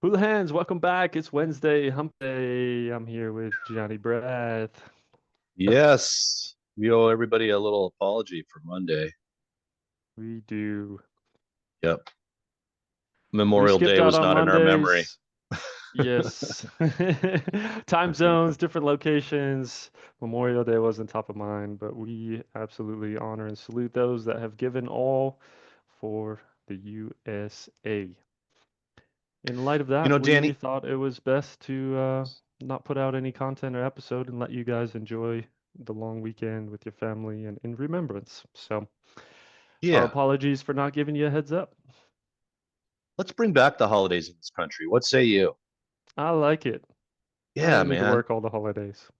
Hulahans, welcome back. It's Wednesday, hump day. I'm here with Johnny Breath. Yes, we owe everybody a little apology for Monday. We do. Yep. We Memorial skipped Day out was on not in our memory. Mondays. Yes. Time zones, different locations. Memorial Day wasn't top of mind, but we absolutely honor and salute those that have given all for the USA. In light of You that, know, we Danny, thought it was best to not put out any content or episode and let you guys enjoy the long weekend with your family and in remembrance. So, our yeah, apologies for not giving you a heads up. let's bring back the holidays in this country. What say you? I like it. I Yeah, don't need to man. work all the holidays.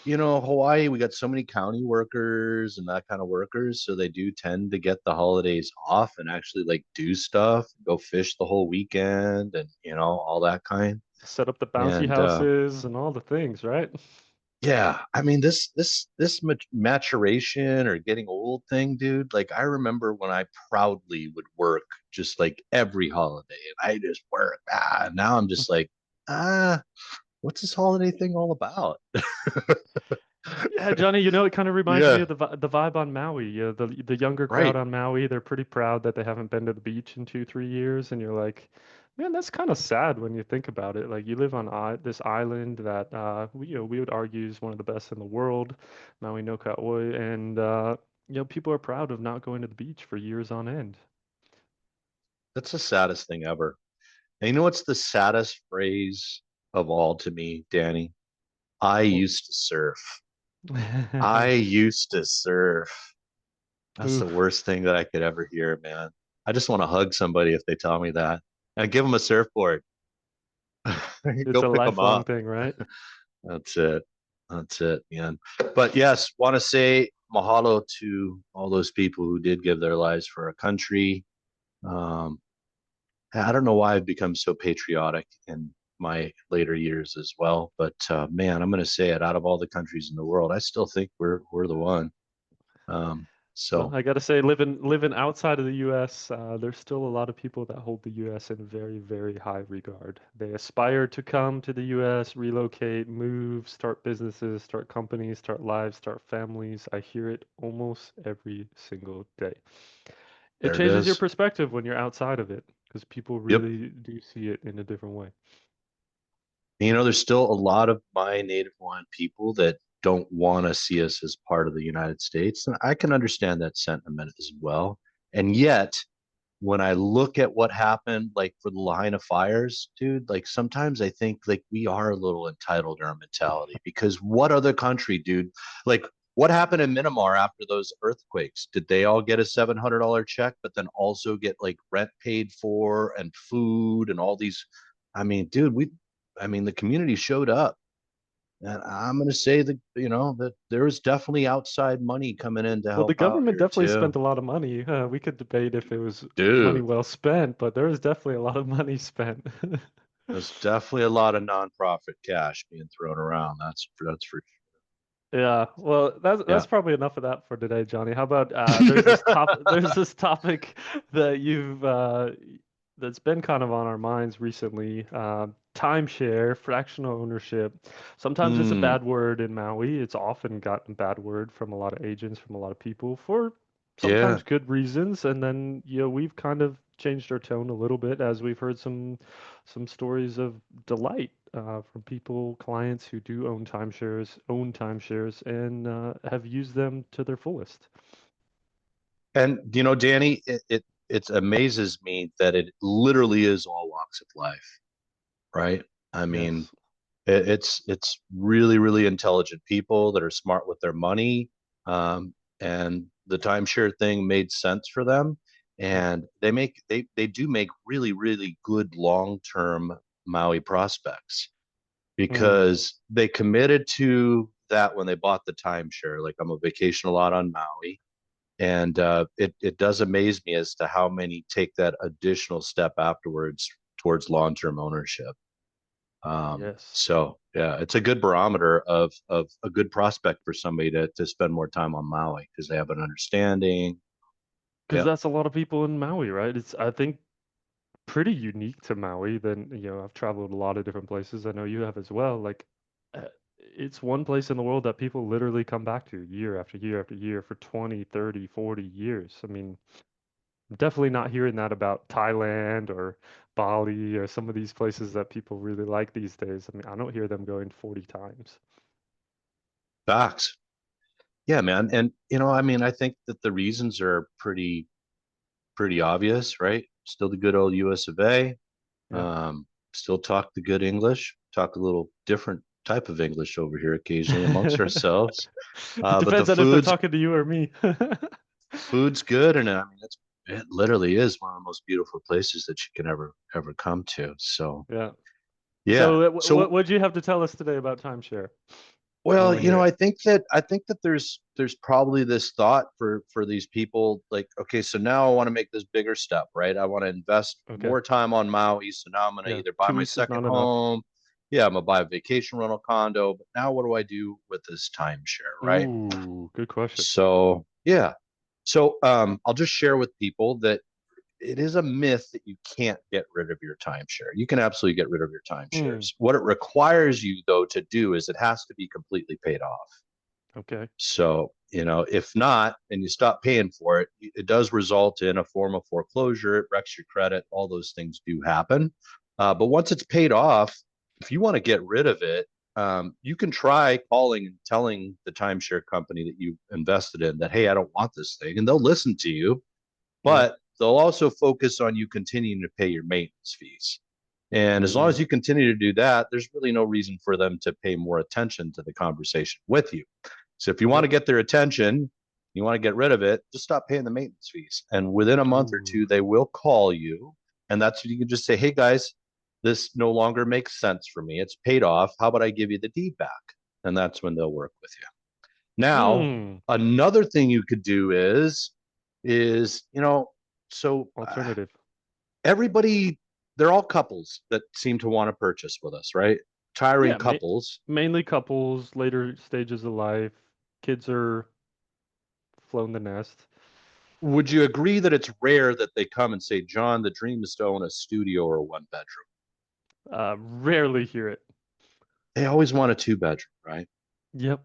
You know, Hawaii, we got so many county workers and that kind of workers, so they do tend to get the holidays off and actually like do stuff, go fish the whole weekend and, all that kind. Set up the bouncy And houses and all the things, right? Yeah, I mean this maturation or getting old thing, dude. Like I remember when I proudly would work just like every holiday, and I just work. Now I'm just like, ah, what's this holiday thing all about? Yeah, Johnny, it kind of reminds me Yeah, of the vibe on Maui. The younger crowd right. on Maui, they're pretty proud that they haven't been to the beach in 2, 3 years, and you're like, man, that's kind of sad when you think about it. Like you live on this island that we would argue is one of the best in the world, Maui no Kauai, and people are proud of not going to the beach for years on end. That's the saddest thing ever. And you know what's the saddest phrase of all to me, Danny? I used to surf. I used to surf. That's the Oof, worst thing that I could ever hear, man. I just want to hug somebody if they tell me that and give them a surfboard. it's Go a pick them lifelong up. thing, right? That's it. That's it, man. But yes, want to say mahalo to all those people who did give their lives for our country. Um, I don't know why I've become so patriotic in my later years as well, but man, I'm going to say it. Out of all the countries in the world, I still think we're the one. Um, Well, so I gotta say, living outside of the U.S., there's still a lot of people that hold the U.S. in very, very high regard. They aspire to come to the U.S., relocate, move, start businesses, start companies, start lives, start families. I hear it almost every single day. It there it changes your is. perspective when you're outside of it, because people Yep. really do see it in a different way. There's still a lot of my Native Hawaiian people that don't want to see us as part of the United States. And I can understand that sentiment as well. And yet, when I look at what happened, like for the Lahaina fires, dude, like sometimes I think like we are a little entitled in our mentality because what other country, dude, like what happened in Myanmar after those earthquakes? Did they all get a $700 check, but then also get like rent paid for and food and all these? I mean, dude, the community showed up. And I'm going to say that, that there was definitely outside money coming in to Well, the help out government here definitely spent too. a lot of money. We could debate if it was money Dude, well spent, but there was definitely a lot of money spent. there's definitely a lot of nonprofit cash being thrown around. That's for Yeah, well, that's yeah. probably enough of that for today, Johnny. How about there's this topic that you've that's been kind of on our minds recently. Timeshare, fractional ownership. Sometimes it's a Mm, bad word in Maui. It's often gotten bad word from a lot of agents, from a lot of people for yeah. sometimes good reasons. And then, we've kind of changed our tone a little bit as we've heard some stories of delight from people, clients who do own timeshares, and have used them to their fullest. And Danny, it amazes me that it literally is all walks of life, right? I mean, Yes. it's really really intelligent people that are smart with their money, and the timeshare thing made sense for them, and they do make really really good long term Maui prospects Mm. because they committed to that when they bought the timeshare. Like I'm a vacation a lot on Maui, and it does amaze me as to how many take that additional step afterwards towards long term ownership. Yes. So yeah, it's a good barometer of a good prospect for somebody to spend more time on Maui because they have an understanding. Because Yeah. that's a lot of people in Maui, right? I think pretty unique to Maui. Then, I've traveled a lot of different places. I know you have as well. Like, it's one place in the world that people literally come back to year after year after year for 20, 30, 40 years. I mean, I'm definitely not hearing that about Thailand or Bali or some of these places that people really like these days. I mean, I don't hear them going 40 times. Facts. Yeah, man. And I mean, I think that the reasons are pretty obvious, right? Still the good old US of A. Yeah. Um, Still talk the good English, talk a little different type of English over here occasionally amongst ourselves. It But the depends on if they're talking to you or me. food's good, and I mean it literally is one of the most beautiful places that you can ever come to. So Yeah. yeah. So, So what'd you have to tell us today about timeshare? I well, want to hear it. I think that there's probably this thought for these people like, okay, so now I want to make this bigger step, right? I want to invest Okay. more time on Maui, so now I'm going to Yeah. either buy my 2 weeks is second not enough. home, yeah, I'm gonna buy a vacation rental condo, but now what do I do with this timeshare, right? Ooh, good question. So yeah, so I'll just share with people that it is a myth that you can't get rid of your timeshare. You can absolutely get rid of your Hmm. timeshares. What it requires you, though, to do is it has to be completely paid off. Okay. So, if not, and you stop paying for it, it does result in a form of foreclosure. It wrecks your credit. All those things do happen. But once it's paid off, if you want to get rid of it, you can try calling and telling the timeshare company that you invested in that, hey, I don't want this thing. And they'll listen to you, Yeah. but they'll also focus on you continuing to pay your maintenance fees. And as long Mm. as you continue to do that, there's really no reason for them to pay more attention to the conversation with you. So if you want to Yep. get their attention, you want to get rid of it, just stop paying the maintenance fees. And within a month or Ooh. two, they will call you. And that's when you can just say, hey guys, this no longer makes sense for me. It's paid off. How about I give you the deed back? And that's when they'll work with you. Now, Hmm. another thing you could do is so Alternative. everybody, they're all couples that seem to want to purchase with us, right? Tiring Yeah. couples. Mainly couples, later stages of life. Kids are flown the nest. Would you agree that it's rare that they come and say, John, the dream is to own a studio or a one bedroom? Rarely hear it. They always want a two bedroom, right? Yep.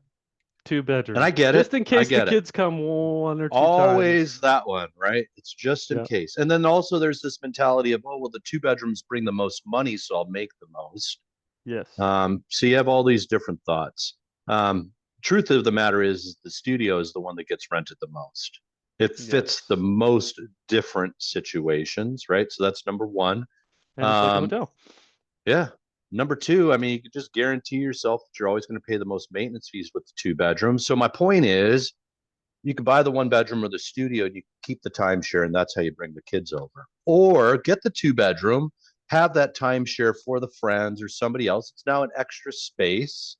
Two And I bedroom. get it. Just in I case the get it. kids come 1 or 2 times. Always that one, right? It's just in Yeah. case. And then also there's this mentality of, oh, well, the two bedrooms bring the most money, so I'll make the most. Yes. So you have all these different thoughts. Truth of the matter is the studio is the one that gets rented the most. It fits the Yes. most different situations, right? So that's number one. And it's like a Um, hotel. yeah. Number two, I mean, you can just guarantee yourself that you're always going to pay the most maintenance fees with the two bedrooms. So my point is, you can buy the one bedroom or the studio and you keep the timeshare, and that's how you bring the kids over. Or get the two bedroom, have that timeshare for the friends or somebody else. It's now an extra space.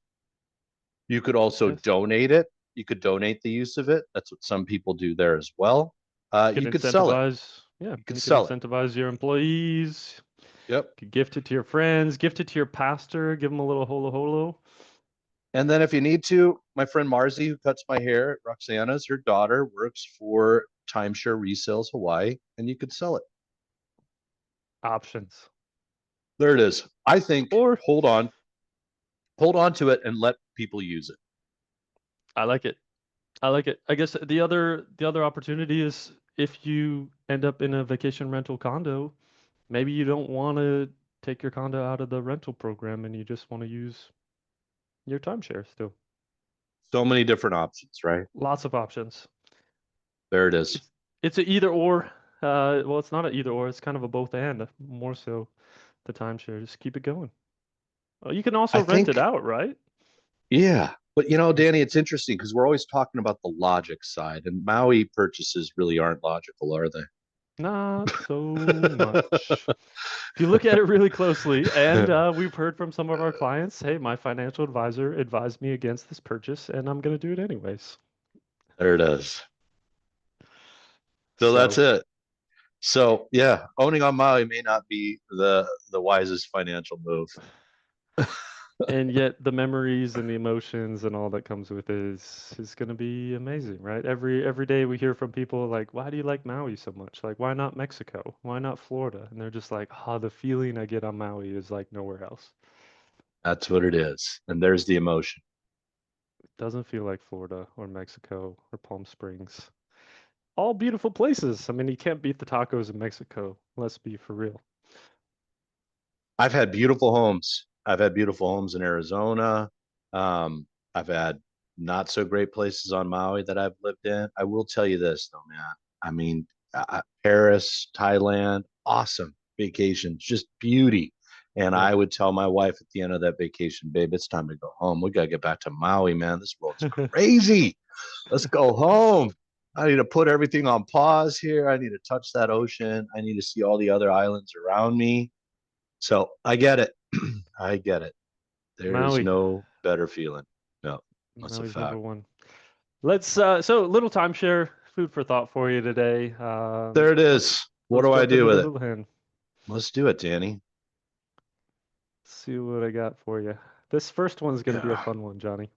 You could also Yes. donate it. You could donate the use of it. That's what some people do there as well. You can You could sell it. incentivize, yeah, You could you can sell it. incentivize your employees. Yep. You could gift it to your friends, gift it to your pastor, give him a little holo holo. And then if you need to, my friend Marzi, who cuts my hair, Roxana's her daughter, works for Timeshare Resales Hawaii, and you could sell it. Options. There it is. I think Or hold on to it and let people use it. I like it. I like it. I guess the other opportunity is if you end up in a vacation rental condo, maybe you don't want to take your condo out of the rental program and you just want to use your timeshare still. So many different options, right? Lots of options. There it is. It's a either or. Well, it's not an either or. It's kind of a both and. More so the timeshare. Just keep it going. Oh, you can also I rent it think, out, right? yeah. But You Danny, it's interesting because we're always talking about the logic side, and Maui purchases really aren't logical, are they? not so much. If you look at it really closely, and we've heard from some of our clients, hey, my financial advisor advised me against this purchase, and I'm going to do it anyways. There it is. So that's So, it. So yeah, owning on Maui may not be the wisest financial move. And yet the memories and the emotions and all that comes with it is going to be amazing, right? Every day we hear from people like, "Why do you like Maui so much? Like, why not Mexico? Why not Florida?" And they're just like, "Ah, the feeling I get on Maui is like nowhere else. That's what it is. And there's the emotion. It doesn't feel like Florida or Mexico or Palm Springs. All beautiful places. I mean, you can't beat the tacos in Mexico. Let's be for real." I've had beautiful homes. I've had beautiful homes in Arizona. I've had not so great places on Maui that I've lived in. I will tell you this though, man. I mean, Paris, Thailand, awesome vacations, just beauty. And Yeah. I would tell my wife at the end of that vacation, babe, it's time to go home. We got to get back to Maui, man. This world's crazy. Let's go home. I need to put everything on pause here. I need to touch that ocean. I need to see all the other islands around me. So I get it. I get it. There's Maui. no better feeling. No, that's a Maui's number fact. one. Let's so little timeshare food for thought for you today. There it Let's is. What let's do I jump do into with the it? Hulahan. Let's do it, Danny. See what I got for you. This first one's going to be a Yeah. fun one, Johnny.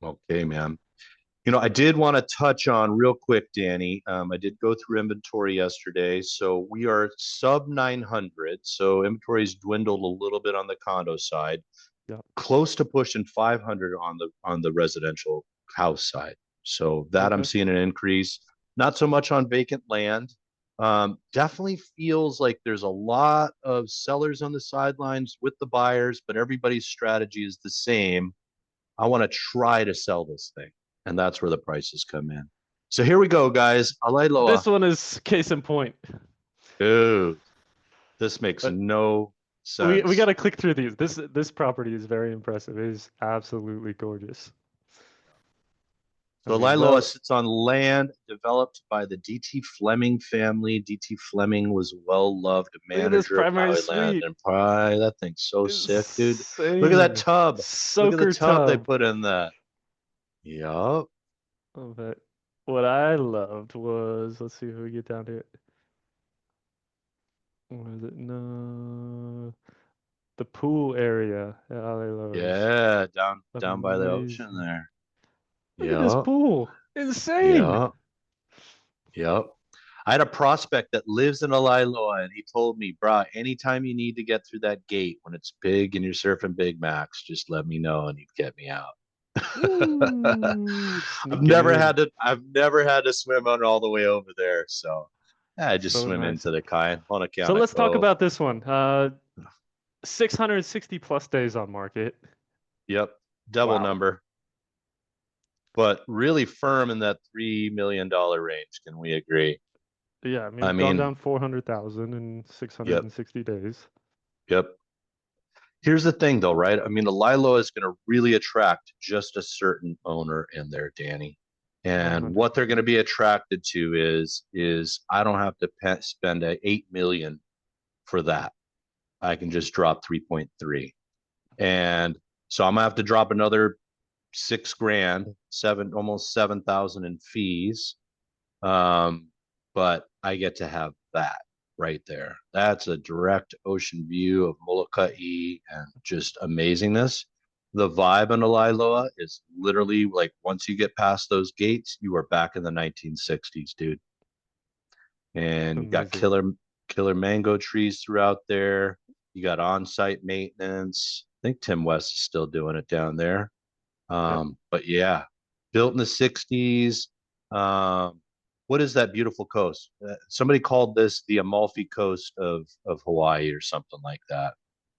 Okay, man. I did want to touch on real quick, Danny. I did go through inventory yesterday. So we are sub 900. So inventory's dwindled a little bit on the condo side, Yep. close to pushing 500 on the residential house side. So that I'm Okay. seeing an increase. Not so much on vacant land. Definitely feels like there's a lot of sellers on the sidelines with the buyers, but everybody's strategy is the same. I want to try to sell this thing, and that's where the prices come in. So here we go, guys. Alailoa. This one is case in point. Dude, this makes But no we got sense. to click through these. This property is very impressive. It is absolutely gorgeous. I So mean, Liloa well, sits on land developed by the D.T. Fleming family. D.T. Fleming was a well-loved look at this manager of primary Maui Land suite. and Pride. That thing's so sick, dude. Look at that Insane. tub. Look at the Soaker tub they tub. put in that. Yup. Oh, but what I loved was, let's see if we get down to it. What is it? No, the pool area at Ale is Yeah, down by the ocean amazing. there. Look at this Yup. pool. Insane. Yup. Yup. I had a prospect that lives in Aliloa, and he told me, "Brah, anytime you need to get through that gate when it's big and you're surfing Big Macs, just let me know and he'd get me out." Ooh, sneaking in. I've never had to swim on all the way over there. So yeah, I just So swim nice. into the Kai on So account of let's talk Cove. about this one. 660 plus days on market. Yep. Double Wow. number, but really firm in that $3 million range. Can we agree? Yeah, I I mean, gone mean, down 400,000 in yep, 660 days. yep. Here's the thing though, right? I mean, the Lilo is going to really attract just a certain owner in there, Danny. And what they're going 100%. to be attracted to is I don't have to spend 8 million for that. I can just drop 3.3. And so I'm gonna have to drop another 6 grand, almost 7,000 in fees. But I get to have that right there. That's a direct ocean view of Molokai and just amazingness. The vibe in Aliloa is literally like once you get past those gates, you are back in the 1960s, dude. And you got Amazing. killer mango trees throughout there. You got on-site maintenance. I think Tim West is still doing it down there. Yep. But yeah, built in the 60s. Um, what is that beautiful coast? Somebody called this the Amalfi Coast of Hawaii or something like that.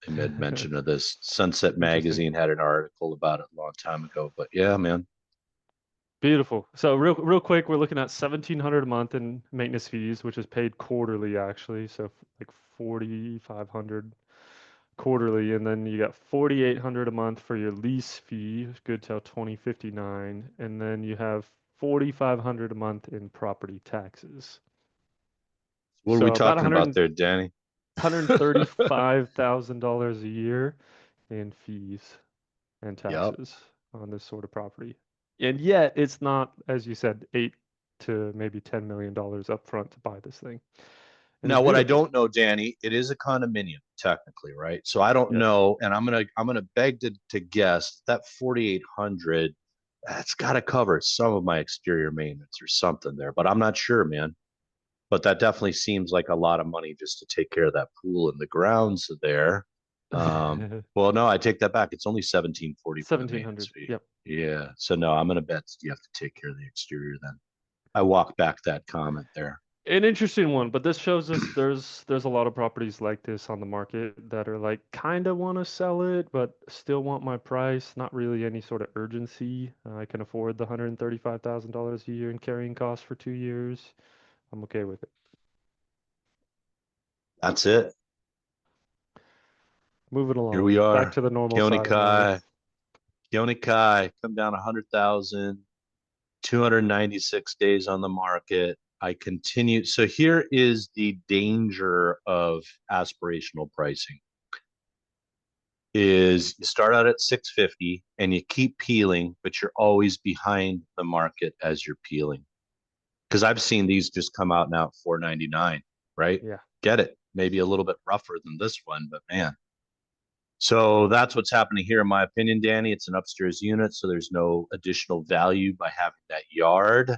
They made mention of this. Sunset Interesting. Magazine had an article about it a long time ago. But yeah, man. Beautiful. So real quick, we're looking at 1,700 a month in maintenance fees, which is paid quarterly actually. So like 4,500 quarterly, and then you got 4,800 a month for your lease fee, good till 2059, and then you have 4,500 a month in property taxes. What are we So about talking 100, about there, Danny? $135,000 a year in fees and Yep. taxes on this sort of property. And yet it's not, as you said, 8 to maybe $10 million up front to buy this thing. And it's Now, what I beautiful. don't know, Danny, it is a condominium. technically, right? So I don't Yes. know, and I'm gonna beg to guess that 4,800 that's got to cover some of my exterior maintenance or something there, but I'm not sure, man. But that definitely seems like a lot of money just to take care of that pool and the grounds there. Well, no, I take that back. It's only 1740 for the maintenance 1700. fee. Yep. Yeah. So no, I'm gonna bet you have to take care of the exterior then. I walk back that comment there. An interesting one, but this shows us there's a lot of properties like this on the market that are like kind of want to sell it, but still want my price. Not really any sort of urgency. I can afford the $135,000 a year in carrying costs for 2 years. I'm okay with it. That's it. Moving Here we along, back are. to the normal Keone side of Maui. Kai. Keone Kai come down 100,000, 296 days on the market. I continue. So here is the danger of aspirational pricing is you start out at 650 and you keep peeling, but you're always behind the market as you're peeling. Because I've seen these just come out now at 499, right? Yeah. Get it. Maybe a little bit rougher than this one, but man. So that's what's happening here, in my opinion, Danny. It's an upstairs unit, so there's no additional value by having that yard.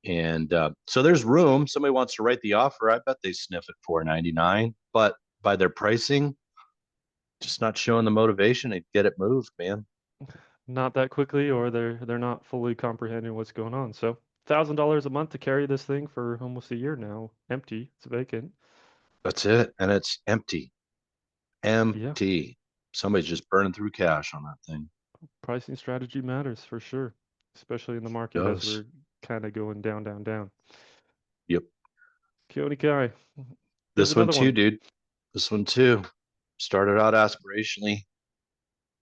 And so there's room. Somebody wants to write the offer. I bet they sniff at 499, but by their pricing, just not showing the motivation to get it moved, man. Not that quickly, or they're not fully comprehending what's going on. So, $1,000 a month to carry this thing for almost a year now, empty. It's vacant. That's it. And it's empty. Yeah. Empty. Somebody's just burning through cash on that thing. Pricing strategy matters for sure, especially in the It market as does. we're kind of going down, down, down. Yep. Keone Kai, here's This one another too, one. dude. This one too. Started out aspirationally.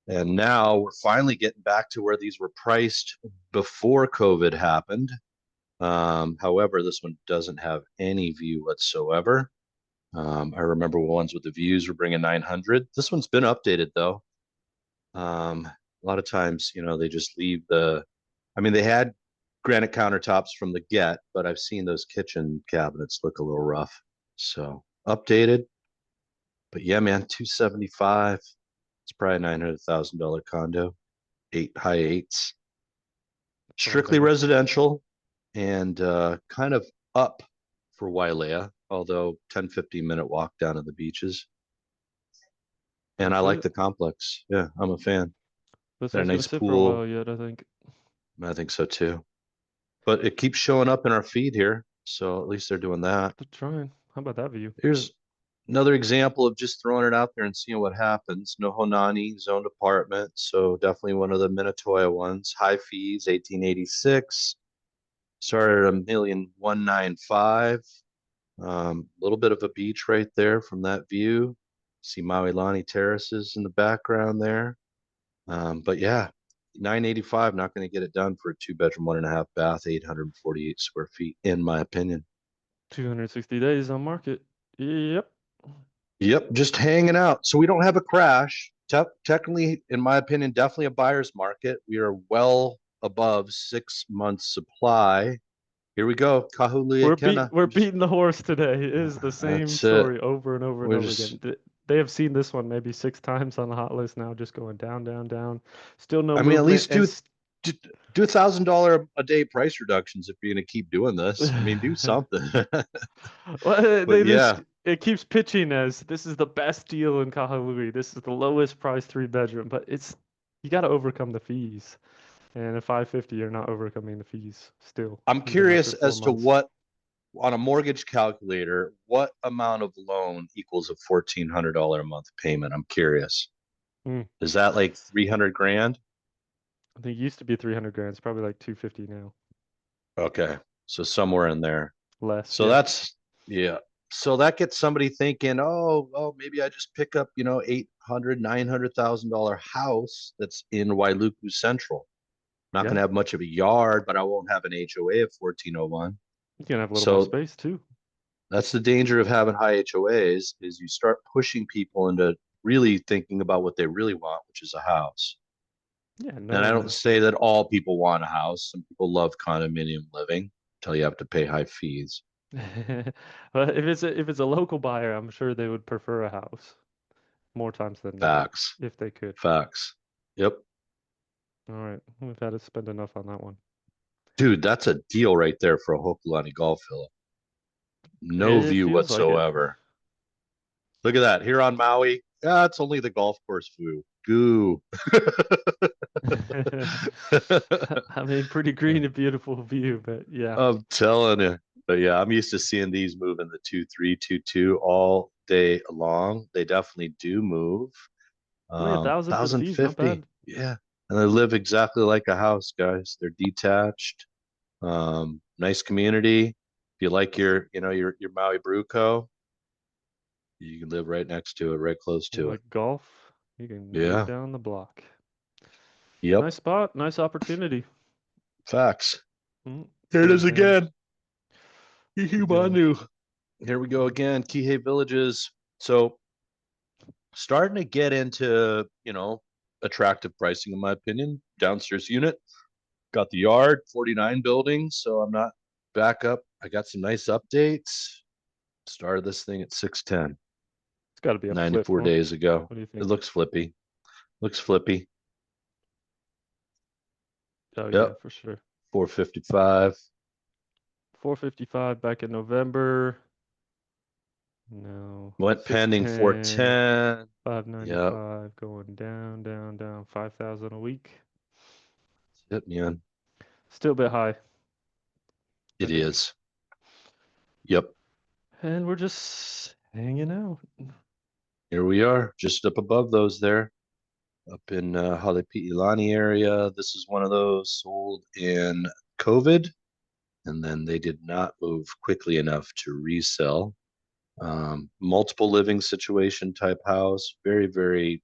And now we're finally getting back to where these were priced before COVID happened. However, this one doesn't have any view whatsoever. I remember ones with the views were bringing 900. This one's been updated though. A lot of times, they just leave I mean, they had granite countertops from the get, but I've seen those kitchen cabinets look a little rough. So updated, but yeah, man, 275. It's probably a $900,000 condo, high eights, That's a lot of strictly equity. residential and kind of up for Wailea, although 10-15 minute walk down to the beaches. And I That's like it. the complex. Yeah, I'm a fan. This Got a one's gonna nice sit for a while pool. yet, I think. I think so too. But it keeps showing up in our feed here. So at least they're doing that. They're trying. How about that view? Here's another example of just throwing it out there and seeing what happens. No Honani zoned apartment. So definitely one of the Minatoya ones. High fees, 1886. Started at 1,195. A little bit of a beach right there from that view. See Maui Lani terraces in the background there. But yeah, 985, not going to get it done for a two-bedroom, 1.5 bath, 848 square feet, in my opinion. 260 days on market. Yep. Yep, just hanging out. So we don't have a crash. Technically, in my opinion, definitely a buyer's market. We are well above 6 months supply. Here we go. Kahului Kena. We're beating the horse today. It is the same That's it. story over and over and We're over just, again. They have seen this one maybe 6 times on the hot list now, just going down, down, down. Still no I mean, at movement. least do, do $1,000 a day price reductions if you're going to keep doing this. I mean, do something. Well, But this yeah, it keeps pitching as this is the best deal in Kahului. This is the lowest price 3 bedroom, but it's you got to overcome the fees. And at 550, you're not overcoming the fees still, I'm even curious after four as to months. what on a mortgage calculator, what amount of loan equals a $1,400 a month payment? I'm curious. Hmm. Is that like 300 grand? I think it used to be 300 grand. It's probably like 250 now. Okay. So somewhere in there. Less, So yeah. that's, yeah. So that gets somebody thinking, oh, maybe I just pick up, 800, $900,000 house that's in Wailuku Central. Not going Yeah. to have much of a yard, but I won't have an HOA of 1401. You can have a little more So space too. that's the danger of having high HOAs is you start pushing people into really thinking about what they really want, which is a house. Yeah, And I don't knowing. say that all people want a house. Some people love condominium living until you have to pay high fees. But if it's a local buyer, I'm sure they would prefer a house. more times than not, Facts. if they could. Facts. Yep. All right, we've had to spend enough on that one. Dude, that's a deal right there for a Hokulani golf villa. No It view feels like it. whatsoever. Look at that. Here on Maui, yeah, it's only the golf course view. Goo. I mean, pretty green and beautiful view, but yeah. I'm telling you. But yeah, I'm used to seeing these move in the 2-3, 2-2 all day long. They definitely do move. Oh yeah, 1,000 for the fees, not 1,050. bad. Yeah. And they live exactly like a house, guys. They're detached. Nice community. If you like your Maui Brew Co., you can live right next to it, right close You to it. like golf? You can move Yeah. down the block. Yep. Nice spot, nice opportunity. Facts. Here it Sure is thing. again. Keep going. Hihimanu. Here we go again. Kihei Villages. So starting to get into, attractive pricing, in my opinion. Downstairs unit. Got the yard, 49 buildings. So I'm not back up. I got some nice updates. Started this thing at 610, It's got to be a flip, 94 huh? days ago. What do you It think? looks flippy. Looks flippy. Oh yeah, Yep. for sure. 455. 455 back in November. No. Went pending 610, 410. Yep. 595 going down, down, down, 5,000 a week. Hit me on. Still a bit high, I It think. is. Yep. And we're just hanging out. Here we are, just up above those there, up in Halepi'ilani area. This is one of those sold in COVID, and then they did not move quickly enough to resell. Multiple living situation type house. Very, very,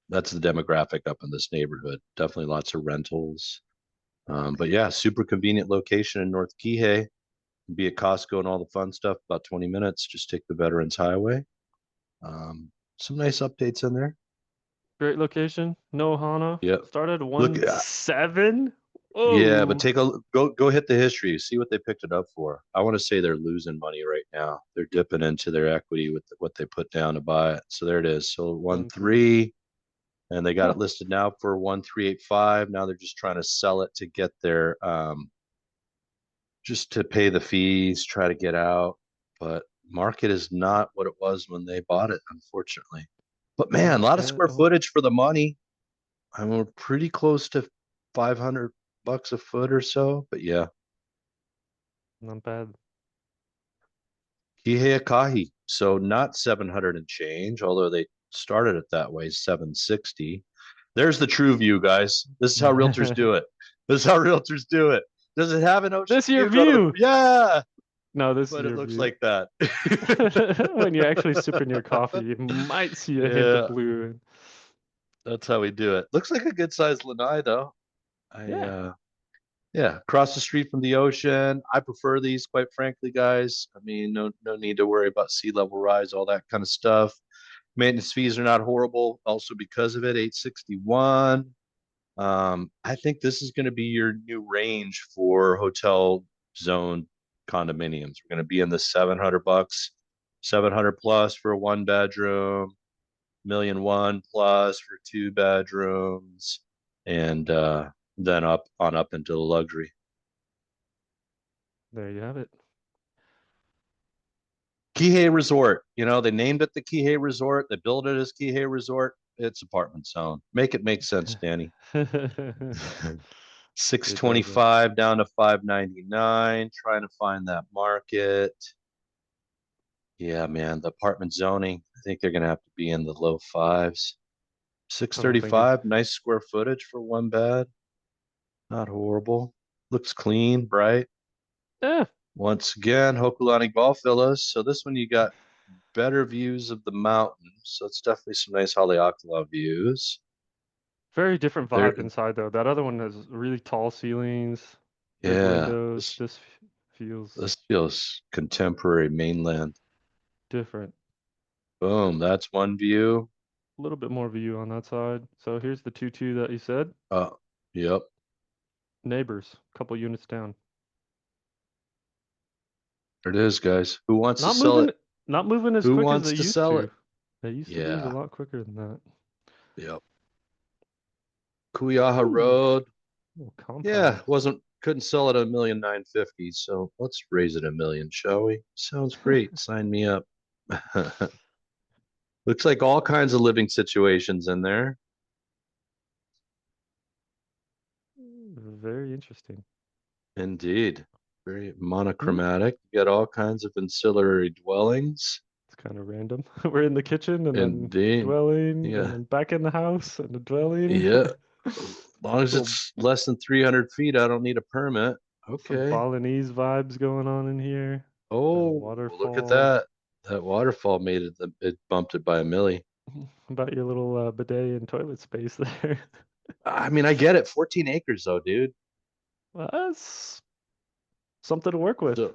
that's the demographic up in this neighborhood. Definitely lots of rentals. But yeah, super convenient location in North Kihei. Be at Costco and all the fun stuff, about 20 minutes. Just take the Veterans Highway. Some nice updates in there. Great location. No Hana. Yeah. Started Look, 1.7. yeah, but Oh, go hit the history, see what they picked it up for. I want to say they're losing money right now. They're dipping into their equity with what they put down to buy it. So there it is. So one 1.3. three, and they got Huh. it listed now for 1,385. Now they're just trying to sell it to get their just to pay the fees, try to get out. But market is not what it was when they bought it, unfortunately. But man, a Not lot of at square all. footage for the money. I mean, we're pretty close to 500 bucks a foot or so. But yeah, Not bad. Kihei. So not 700 and change, although they started it that way, 760. There's the true view, guys. This is how realtors do it. This is how realtors do it. Does it have an ocean This your view? Go to the, view. yeah, No, this is but it your looks view. like that. When you're actually sipping your coffee, you might see a hint of Yeah, blue. that's how we do it. Looks like a good sized lanai though. I Yeah. Yeah, across the street from the ocean. I prefer these, quite frankly, guys. I mean, no need to worry about sea level rise, all that kind of stuff. Maintenance fees are not horrible, also because of it. 861. I think this is going to be your new range for hotel zone condominiums. We're going to be in the 700 bucks, 700 plus for a one bedroom, million one plus for two bedrooms, and then up into the luxury. There you have it. Kihei Resort. They named it the Kihei Resort. They built it as Kihei Resort. It's apartment zone. Make it make sense, Danny. It doesn't. 625 down to 599. Trying to find that market. Yeah, man, the apartment zoning. I think they're gonna have to be in the low fives. I don't think it. 635. Nice square footage for one bed. Not horrible. Looks clean, bright. Yeah, Once again, Hokulani Golf Villas. So this one you got better views of the mountains. So it's definitely some nice Haleakala views. very different There, vibe inside though. That other one has really tall ceilings, big yeah, windows. this This feels this feels contemporary mainland. different. Boom, that's one view. A little bit more view on that side. So here's the 2-2 that you said. Yep, Neighbors, couple units down. there it is, guys. Who wants to Not sell it? moving, not moving as Who quick as wants they to used sell it? to. They used to move a Yeah. lot quicker than that. Yep. Kuyaha Ooh, Road. little Yeah, compound. wasn't couldn't sell it at 1,950,000, so let's raise it 1 million, shall we? Sounds great. Sign me up. Looks like all kinds of living situations in there. Very interesting. Indeed. Very Ooh, monochromatic. You got all kinds of ancillary dwellings. it's kind of random. We're in the kitchen and then a Indeed. dwelling and Yeah. then back in the house and a dwelling. Yeah. As long as Little it's less than 300 feet, I don't need a permit. some Okay. Balinese vibes going on in here. Oh, look at Waterfall. that. That waterfall made it bumped it by a milli. About your little bidet and toilet space there. I mean, I get it. 14 acres though, dude. Well, that's something to work with. So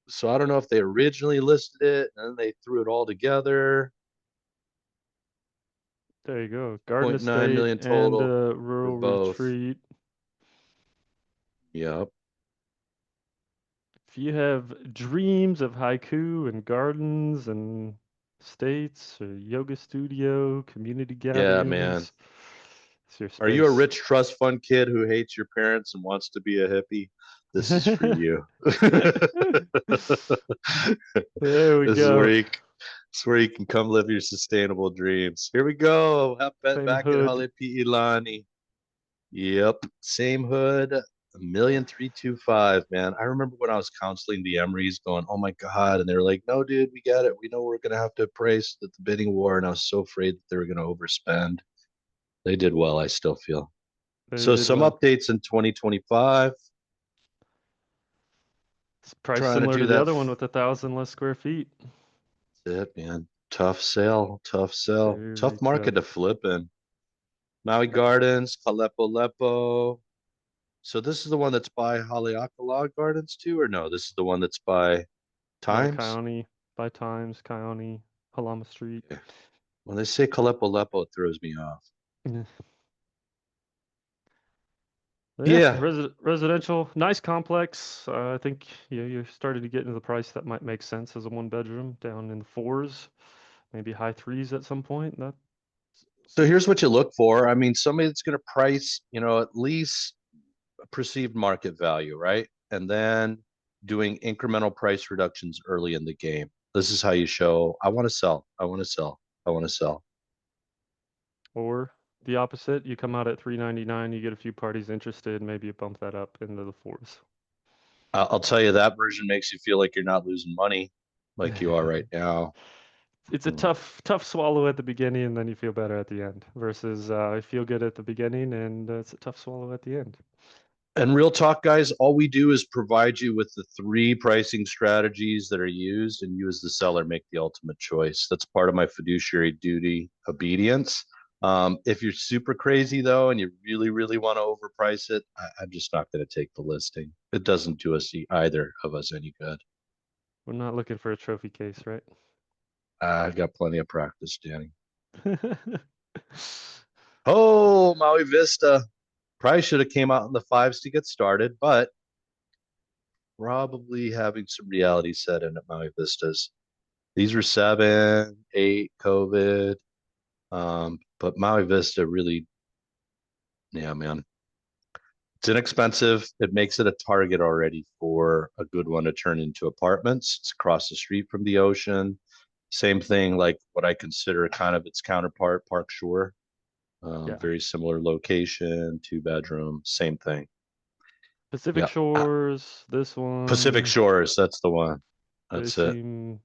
so I don't know if they originally listed it and then they threw it all together. There you go. Garden Point 0.9 estate million and total a for rural both. retreat. Yep. If you have dreams of haiku and gardens and estates or yoga studio, community Yeah, man. gatherings, it's your Are you a space. rich trust fund kid who hates your parents and wants to be a hippie? This is for you. There we This is where go. you can come live your sustainable dreams. Here we go. Same Back at hood. Halepi'ilani. Yep, same hood. 1,325,000, man. I remember when I was counseling the Emerys going, oh my God. And they were like, no, dude, we get it. We know we're going to have to appraise at the bidding war. And I was so afraid that they were going to overspend. They did well, I still feel. They So did some well. updates in 2025. It's price Trying to similar do to the that. other one with 1,000 less square feet. That's it, man. Tough sell, tough sell. Very Tough market tough. to flip in. Maui Gardens, Kalepo Lepo. So this is the one that's by Haleakala Gardens too, or no? This is the one that's by By Times. County, by Times, County, Halama Street. Yeah. When they say Kalepo Lepo, it throws me off. Yeah. Yeah, Yeah. residential, nice complex. I think you're starting to get into the price that might make sense as a one bedroom down in the fours, maybe high threes at some point. That So here's what you look for. I mean, somebody that's going to price, at least perceived market value, right? And then doing incremental price reductions early in the game. This is how you show, I want to sell, I want to sell, I want to sell. or the opposite, you come out at 399, you get a few parties interested, maybe you bump that up into the fours. I'll tell you that version makes you feel like you're not losing money like you are right now. It's a Hmm. tough swallow at the beginning, and then you feel better at the end. Versus I feel good at the beginning, and it's a tough swallow at the end. And real talk, guys, all we do is provide you with the three pricing strategies that are used, and you, as the seller, make the ultimate choice. That's part of my fiduciary duty obedience. If you're super crazy, though, and you really, really want to overprice it, I'm just not going to take the listing. It doesn't do us either of us any good. We're not looking for a trophy case, right? I've got plenty of practice, Danny. Oh, Maui Vista. Probably should have came out in the fives to get started, but probably having some reality set in at Maui Vistas. These were 7, 8, COVID. But Maui Vista really, yeah, man. It's inexpensive. It makes it a target already for a good one to turn into apartments. It's across the street from the ocean. Same thing, like what I consider kind of its counterpart, Park Shore. Yeah. Very similar location, 2 bedroom, same thing. Pacific Yeah. Shores, this Pacific one, Shores, that's the one. they That's it. seem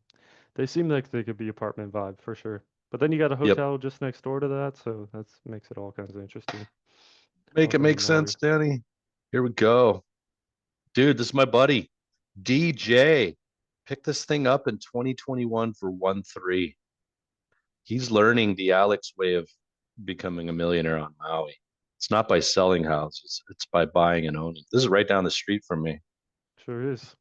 they seem like they could be apartment vibe for sure. But then you got a Yep. hotel just next door to that, so that makes it all kinds of interesting. Make it Welcome to make Maui. sense, Danny. Here we go. Dude, this is my buddy, DJ. Picked this thing up in 2021 for 1.3. He's learning the Alex way of becoming a millionaire on Maui. It's not by selling houses, it's by buying and owning. This is right down the street from me. Sure is.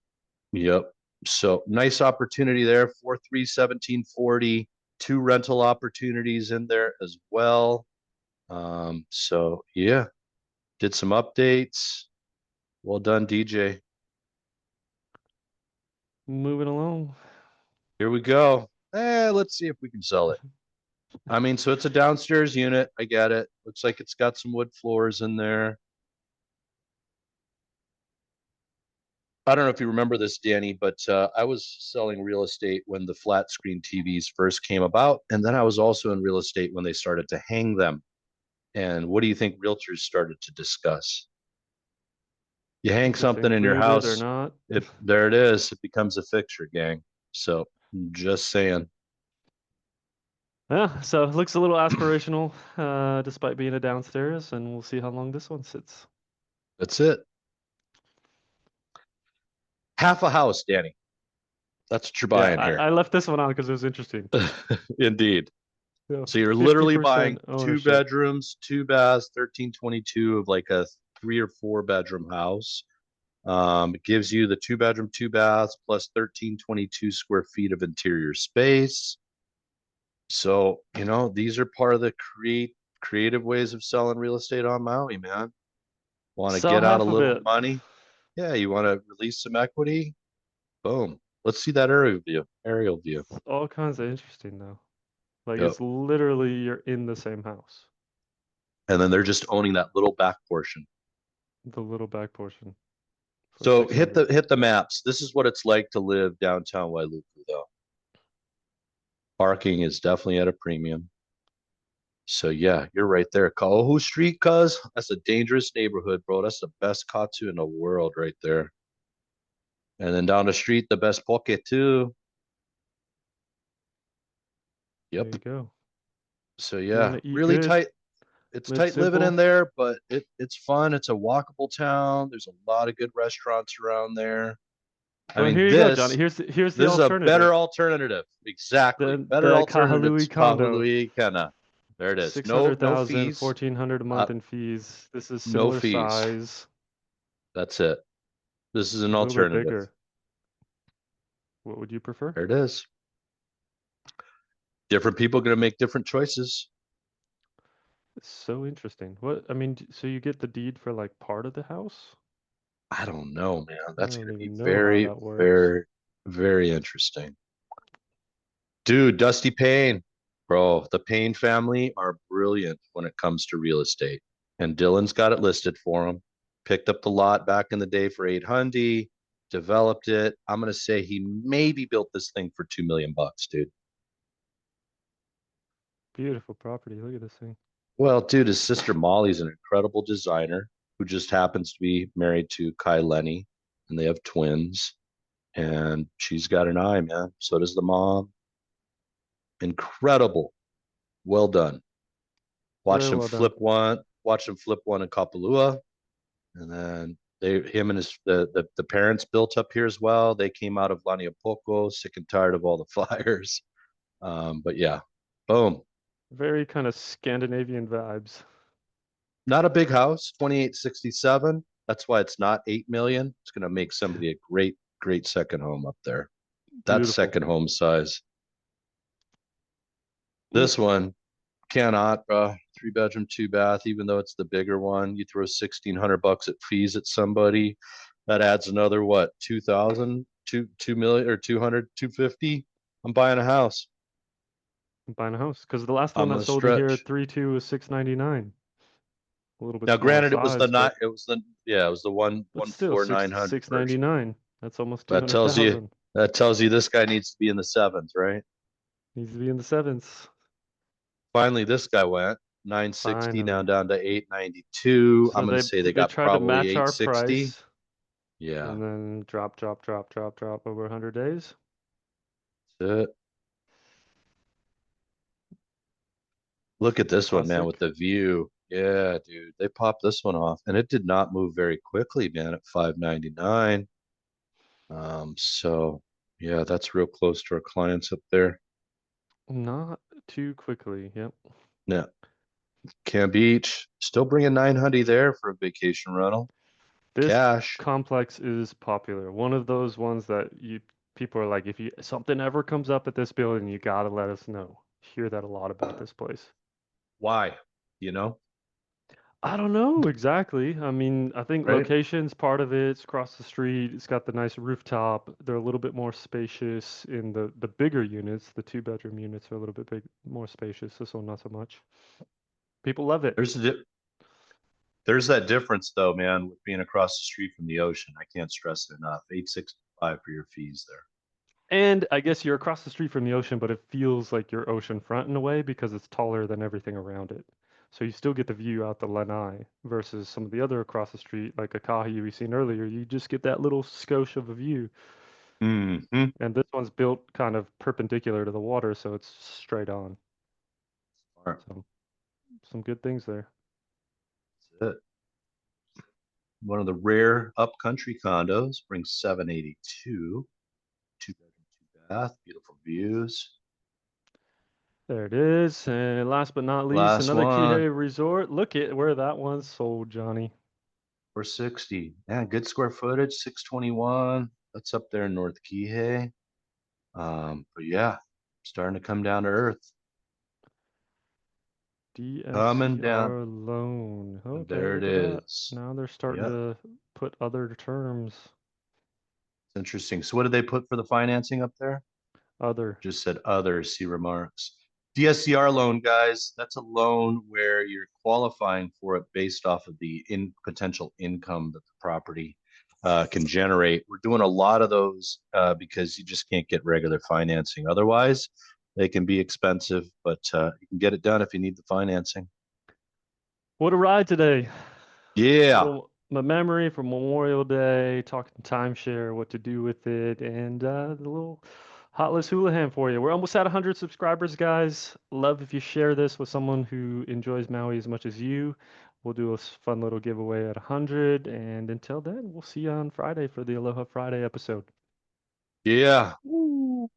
Yep. So nice opportunity there. 4.3, 1740. Two rental opportunities in there as well. So yeah, did some updates. Well done, DJ. Moving along. Here we go. Let's see if we can sell it. I mean, so it's a downstairs unit. I get it. Looks like it's got some wood floors in there. I don't know if you remember this, Danny, but I was selling real estate when the flat screen TVs first came about. And then I was also in real estate when they started to hang them. And what do you think realtors started to discuss? You hang If it's something in your included or house, not. there it is. It becomes a fixture, gang. So just saying. Yeah, so it looks a little aspirational, despite being a downstairs, and we'll see how long this one sits. That's it. Half a house, Danny. That's what you're Yeah, buying here. I left this one on because it was interesting. Indeed. Yeah, So you're literally buying 50% two ownership. bedrooms, two baths, 1322 of like a 3 or 4 bedroom house. It gives you the 2 bedroom, two baths plus 1322 square feet of interior space. So, these are part of the creative ways of selling real estate on Maui, man. Want to Sell get out a half of little it. money? Yeah, you want to release some equity? Boom. Let's see that aerial view. Aerial view. It's all kinds of interesting though. Like Yep. it's literally you're in the same house, And then they're just owning that little back portion. the little back portion for So hit 600. the maps. This is what it's like to live downtown Wailuku, though. Parking is definitely at a premium. So yeah, you're right there. Kaohu Street, cuz that's a dangerous neighborhood, bro. That's the best katsu in the world right there. And then down the street, the best poke too. There Yep. you go. So If you want yeah, to eat really good, tight. It's live tight living in simple. there, but it's fun. It's a walkable town. There's a lot of good restaurants around there. I Well, mean, here you go, Johnny. this Here's the this is a alternative. better alternative. Exactly. Better The alternative Kahalui to condo, Kahului Kana. There it is. No 600,000, fees. 1,400 a Uh, month in fees. This is no similar fees. size, That's it. This is an a little bit alternative. bigger. What would you prefer? There it is. Different people going to make different choices. It's so interesting. What, I mean, so you get the deed for like part of the house? I don't know, man. I That's don't going to be even know how very, that works. very, very interesting. Dude, Dusty Payne, bro, the Payne family are brilliant when it comes to real estate. And Dylan's got it listed for him. Picked up the lot back in the day for 800, developed it. I'm going to say he maybe built this thing for 2 million bucks, dude. Beautiful property. Look at this thing. Well, dude, his sister Molly's an incredible designer who just happens to be married to Kai Lenny, and they have twins. And she's got an eye, man. So does the mom. Incredible. Well done. Very well done. Watch him flip one in Kapalua, and then him and the parents built up here as well. They came out of Launiupoko, sick and tired of all the fires. But yeah, boom. Very kind of Scandinavian vibes. Not a big house, 2867. That's why it's not 8 million. It's gonna make somebody a great second home up there. That's Beautiful. second home size. Mm, This one cannot, 3 bedroom, two bath, even though it's the bigger one. You throw 1,600 bucks at fees at somebody, that adds another what, 2,000, 2 million or 200, 250. I'm buying a house. I'm buying a house because the last one I'm that gonna sold you here at stretch. 3.2 was 699. A little bit Now, smaller granted, it was the size, not, but it was the yeah, it was the but one still floor six 900 six ninety version. nine. That's almost That tells you 200,000. that tells you this guy needs to be in the sevens, right? Needs to be in the sevens. Finally, this guy went 960 now Finally. down to 892. I'm So gonna they say they they got tried to probably match our 860. price Yeah, and then drop over 100 days. that's it. Look at this one, man, with Classic. the view. Yeah, dude, they popped this one off, and it did not move very quickly, man, at 599. So yeah, that's real close to our clients up there. Not too quickly. Yep. Yeah, Cam Beach, still bringing 900 there for a vacation rental. This Cash. complex is popular. One of those ones that you people are like, if you something ever comes up at this building, you gotta let us know. Hear that a lot about this place. Why? You know? I don't know exactly. I mean, I think right? location's part of it. It's across the street. It's got the nice rooftop. They're a little bit more spacious in the bigger units. The two-bedroom units are a little bit more spacious. This one not so much. People love it. There's a there's that difference though, man, with being across the street from the ocean. I can't stress it enough. 865 for your fees there. And I guess you're across the street from the ocean, but it feels like you're oceanfront in a way because it's taller than everything around it. So you still get the view out the lanai versus some of the other across the street, like Akahi we seen earlier. You just get that little skosh of a view. Hmm. And this one's built kind of perpendicular to the water, so it's straight on. So some good things there. That's it. One of the rare upcountry condos brings 782, two bedroom, two bath, beautiful views. There it is. And last but not least, Last another one, Kihei resort. Look at where that one's sold, Johnny. 460. Yeah, good square footage, 621. That's up there in North Kihei. But yeah, starting to come down to earth. Coming down. DSCR loan. And Okay, there it look at that. is. Now they're starting Yeah, to put other terms. it's interesting. So what did they put for the financing up there? Other. Just said others, see remarks. DSCR loan, guys, that's a loan where you're qualifying for it based off of the potential income that the property can generate. We're doing a lot of those because you just can't get regular financing. Otherwise, they can be expensive, but you can get it done if you need the financing. What a ride today. Yeah. Little my memory from Memorial Day, talking timeshare, what to do with it, and the little hot list Hulahan for you. We're almost at 100 subscribers, guys. Love if you share this with someone who enjoys Maui as much as you. We'll do a fun little giveaway at 100, and until then, we'll see you on Friday for the Aloha Friday episode. Yeah. Woo!